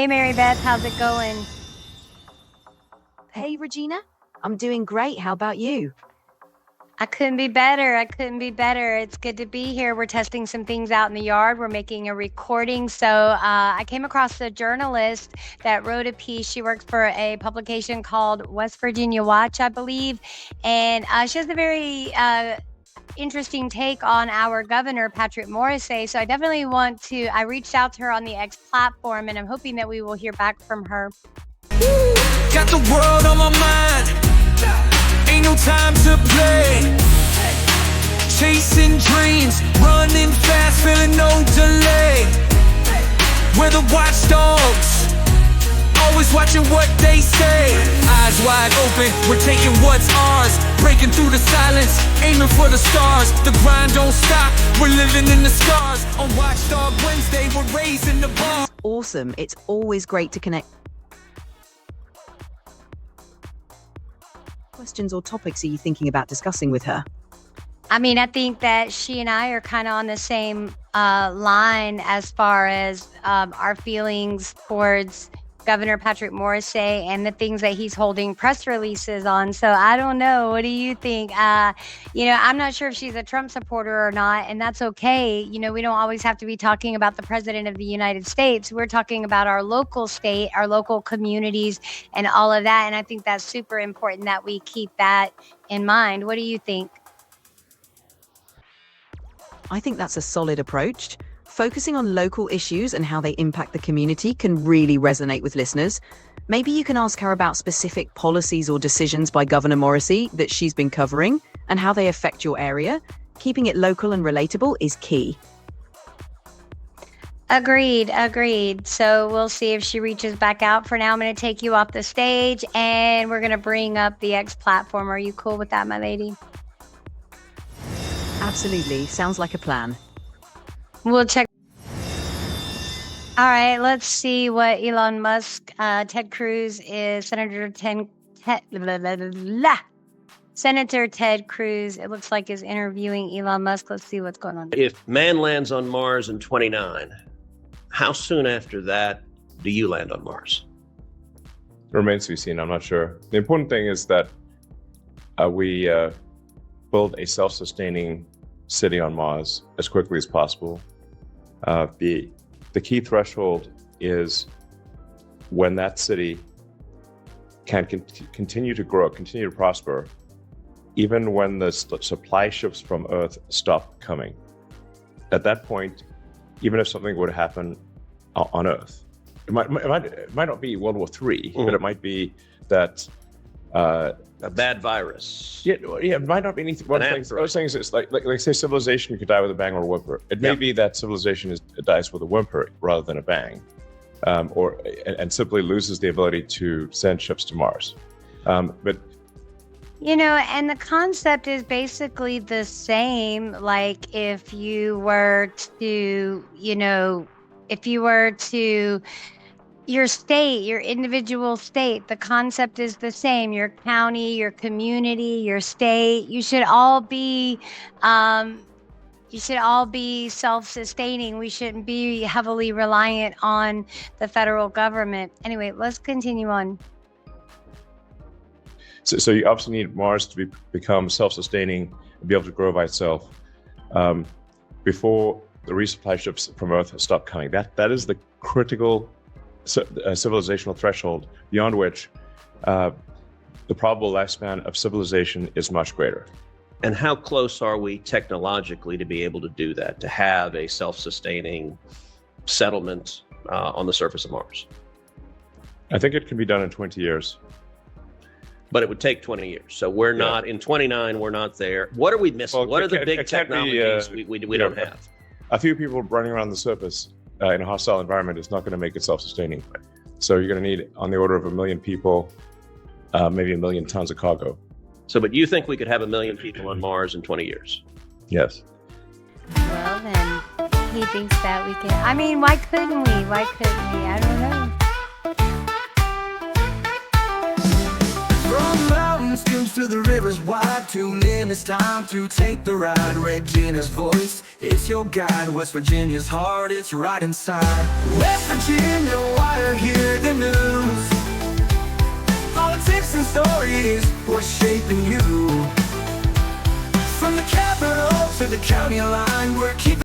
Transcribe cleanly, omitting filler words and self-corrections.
Hey, Mary Beth, how's it going? Hey, Regina. I'm doing great. How about you? I couldn't be better. I couldn't be better. It's good to be here. We're testing some things out in the yard. We're making a recording. So I came across a journalist that wrote a piece. She works for a publication called West Virginia Watch, I believe. And she has a very interesting take on our governor, Patrick Morrissey. So I definitely I reached out to her on the X platform, and I'm hoping that we will hear back from her. Got the world on my mind. Ain't no time to play. Chasing dreams, running fast, feeling no delay. We're the watchdogs, always watching what they say. Eyes wide open, we're taking what's ours. Breaking through the silence, aiming for the stars. The grind don't stop, we're living in the scars. On Watchdog Wednesday, we're raising the bar. Awesome. It's always great to connect. Questions or topics are you thinking about discussing with her? I mean, I think that she and I are kind of on the same line as far as our feelings towards Governor Patrick Morrissey and the things that he's holding press releases on. So I don't know. What do you think? I'm not sure if she's a Trump supporter or not, and that's okay. We don't always have to be talking about the president of the United States. We're talking about our local state, our local communities, and all of that. And I think that's super important that we keep that in mind. What do you think? I think that's a solid approach. Focusing on local issues and how they impact the community can really resonate with listeners. Maybe you can ask her about specific policies or decisions by Governor Morrissey that she's been covering and how they affect your area. Keeping it local and relatable is key. Agreed. So we'll see if she reaches back out. For now, I'm going to take you off the stage and we're going to bring up the X platform. Are you cool with that, my lady? Absolutely. Sounds like a plan. We'll check. All right, let's see what Elon Musk, Ted Cruz is, Senator Ted Cruz, it looks like, is interviewing Elon Musk. Let's see what's going on. If man lands on Mars in 29, how soon after that do you land on Mars? It remains to be seen. I'm not sure. The important thing is that we build a self-sustaining city on Mars as quickly as possible. The key threshold is when that city can continue to grow, continue to prosper, even when the supply ships from Earth stop coming. At that point, even if something would happen on Earth, it might not be World War III, but it might be that a bad virus. Yeah, it might not be anything. One thing, I was saying is, it's like say civilization could die with a bang or a whimper. It may be that civilization dies with a whimper rather than a bang, and simply loses the ability to send ships to Mars. But and the concept is basically the same. Like if you were to, your state, your individual state, the concept is the same. Your county, your community, your state, you should all be self-sustaining. We shouldn't be heavily reliant on the federal government. Anyway, let's continue on. So you obviously need Mars to become self-sustaining and be able to grow by itself before the resupply ships from Earth stop coming. That is the critical civilizational threshold beyond which the probable lifespan of civilization is much greater. And how close are we technologically to be able to do that, to have a self-sustaining settlement on the surface of Mars? I think it can be done in 20 years. But it would take 20 years. So we're not, in 29, we're not there. What are we missing? Well, what are the big technologies we don't have? A few people running around the surface in a hostile environment is not going to make it self-sustaining. So you're going to need on the order of 1 million people, maybe 1 million tons of cargo. So, but you think we could have 1 million people on Mars in 20 years? Yes. Well, then he thinks that we can. I mean, why couldn't we? I don't know. From mountains to the rivers wide, tune in, it's time to take the ride. Regina's voice, it's your guide. West Virginia's heart, it's right inside. West Virginia, why are you and stories, we're shaping you. From the capital to the county line, we're keeping